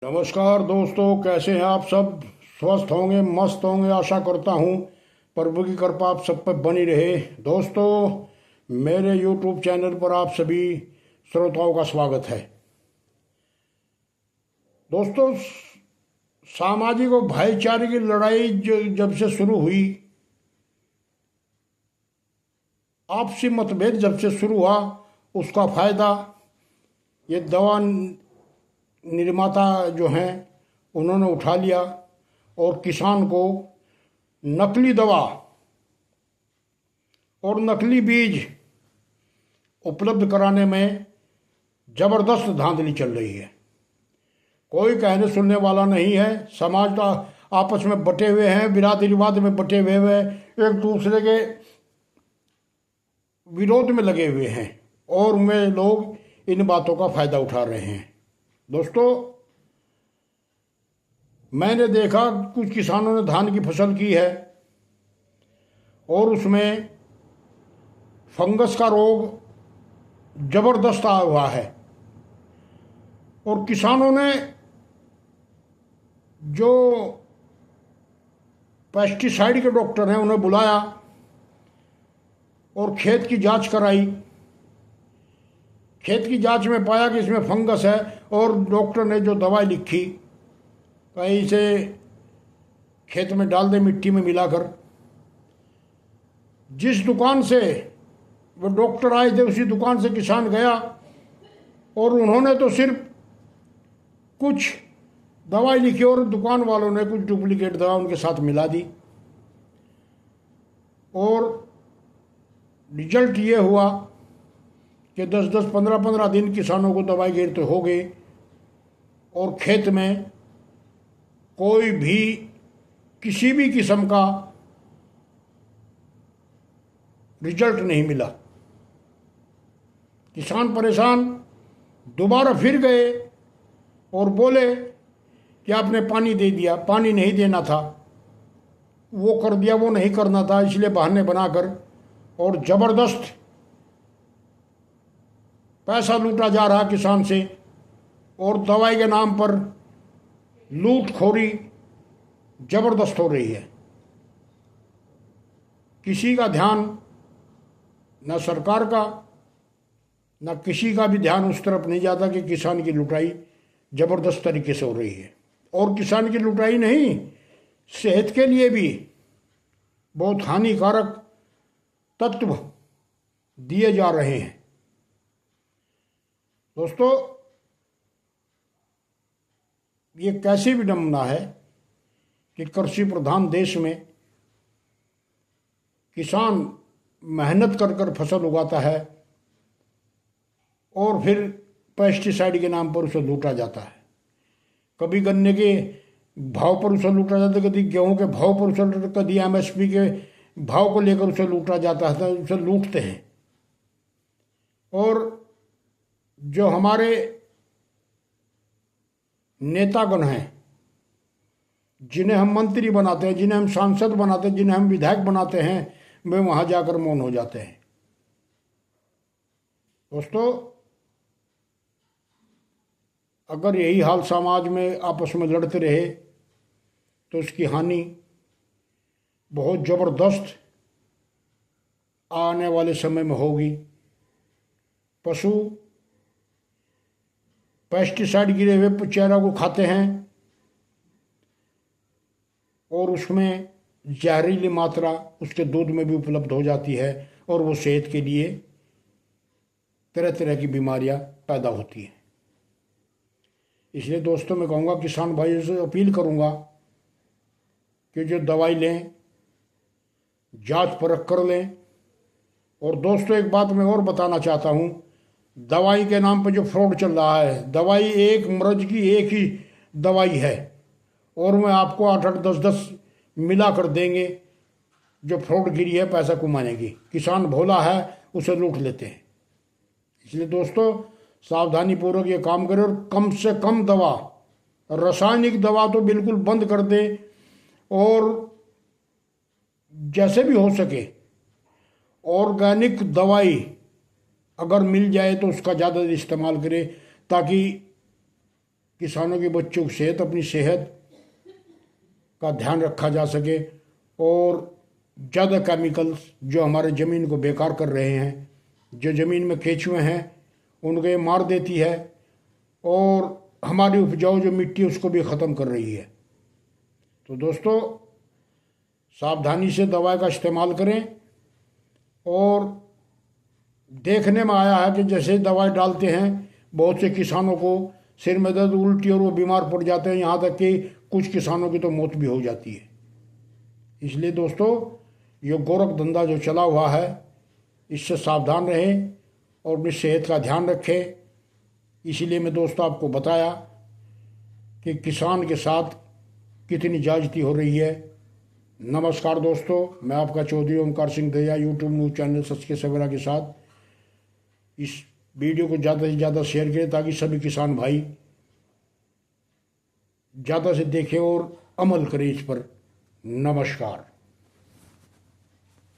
नमस्कार दोस्तों, कैसे हैं आप सब। स्वस्थ होंगे, मस्त होंगे, आशा करता हूं। प्रभु की कृपा आप सब पर बनी रहे। दोस्तों, मेरे YouTube चैनल पर आप सभी श्रोताओं का स्वागत है। दोस्तों, सामाजिक और भाईचारे की लड़ाई जो जब से शुरू हुई, आपसी मतभेद जब से शुरू हुआ, उसका फायदा ये दवा निर्माता जो हैं उन्होंने उठा लिया और किसान को नकली दवा और नकली बीज उपलब्ध कराने में जबरदस्त धांधली चल रही है। कोई कहने सुनने वाला नहीं है। समाज का आपस में बटे हुए हैं, विवाद में बटे हुए हैं, एक दूसरे के विरोध में लगे हुए हैं और में लोग इन बातों का फायदा उठा रहे हैं। दोस्तों, मैंने देखा कुछ किसानों ने धान की फसल की है और उसमें फंगस का रोग जबरदस्त आया हुआ है और किसानों ने जो पेस्टिसाइड के डॉक्टर हैं उन्हें बुलाया और खेत की जांच कराई। खेत की जांच में पाया कि इसमें फंगस है और डॉक्टर ने जो दवाई लिखी, कहीं इसे खेत में डाल दे मिट्टी में मिलाकर। जिस दुकान से वो डॉक्टर आए थे उसी दुकान से किसान गया और उन्होंने तो सिर्फ कुछ दवाई लिखी और दुकान वालों ने कुछ डुप्लीकेट दवा उनके साथ मिला दी और रिजल्ट ये हुआ कि 10-10, 15-15 दिन किसानों को दवाई गिरते हो गए और खेत में कोई भी किसी भी किस्म का रिजल्ट नहीं मिला। किसान परेशान दोबारा फिर गए और बोले कि आपने पानी दे दिया। पानी नहीं देना था, वो कर दिया, वो नहीं करना था, इसलिए बहाने बनाकर और ज़बरदस्त पैसा लूटा जा रहा किसान से और दवाई के नाम पर लूटखोरी जबरदस्त हो रही है। किसी का ध्यान, न सरकार का न किसी का भी ध्यान उस तरफ नहीं जाता कि किसान की लुटाई जबरदस्त तरीके से हो रही है। और किसान की लुटाई नहीं, सेहत के लिए भी बहुत हानिकारक तत्व दिए जा रहे हैं। दोस्तों, ये कैसी विडंबना है कि कृषि प्रधान देश में किसान मेहनत कर कर फसल उगाता है और फिर पेस्टिसाइड के नाम पर उसे लूटा जाता है। कभी गन्ने के भाव पर उसे लूटा जाता है, कभी गेहूं के भाव पर उसे, कभी एमएसपी के भाव को लेकर उसे लूटा जाता है, उसे लूटते हैं। और जो हमारे नेतागण हैं, जिन्हें हम मंत्री बनाते हैं, जिन्हें हम सांसद बनाते हैं, जिन्हें हम विधायक बनाते हैं, वे वहां जाकर मौन हो जाते हैं। दोस्तों, अगर यही हाल समाज में आपस में लड़ते रहे तो इसकी हानि बहुत जबरदस्त आने वाले समय में होगी। पशु पेस्टिसाइड गिरे हुए चारा को खाते हैं और उसमें जहरीली मात्रा उसके दूध में भी उपलब्ध हो जाती है और वो सेहत के लिए तरह तरह की बीमारियां पैदा होती हैं। इसलिए दोस्तों, मैं कहूँगा, किसान भाइयों से अपील करूँगा कि जो दवाई लें, जांच परख कर लें। और दोस्तों, एक बात मैं और बताना चाहता हूँ, दवाई के नाम पर जो फ्रॉड चल रहा है, दवाई एक मर्ज की एक ही दवाई है और मैं आपको 8-8, 10-10 मिला कर देंगे। जो फ्रॉड गिरी है पैसा कमाने की, किसान भोला है, उसे लूट लेते हैं। इसलिए दोस्तों, सावधानी पूर्वक ये काम करें और कम से कम दवा, रासायनिक दवा तो बिल्कुल बंद कर दें और जैसे भी हो सके ऑर्गेनिक दवाई अगर मिल जाए तो उसका ज़्यादा इस्तेमाल करें ताकि किसानों के बच्चों की सेहत, अपनी सेहत का ध्यान रखा जा सके और ज़्यादा केमिकल्स जो हमारे ज़मीन को बेकार कर रहे हैं, जो ज़मीन में केंचुए हैं उनको ये मार देती है और हमारी उपजाऊ जो मिट्टी है उसको भी ख़त्म कर रही है। तो दोस्तों सावधानी से दवा का इस्तेमाल करें। और देखने में आया है कि जैसे दवाई डालते हैं बहुत से किसानों को सिर में दर्द, उल्टी और वो बीमार पड़ जाते हैं, यहाँ तक कि कुछ किसानों की तो मौत भी हो जाती है। इसलिए दोस्तों ये गोरख धंधा जो चला हुआ है इससे सावधान रहें और अपनी सेहत का ध्यान रखें। इसीलिए मैं दोस्तों आपको बताया कि किसान के साथ कितनी ज्यादती हो रही है। नमस्कार दोस्तों, मैं आपका Chaudhary Omkar Singh Dahiya YouTube news channel Sach Ke Savera के साथ इस वीडियो को ज़्यादा से ज़्यादा शेयर करें ताकि सभी किसान भाई ज़्यादा से देखें और अमल करें इस पर। नमस्कार।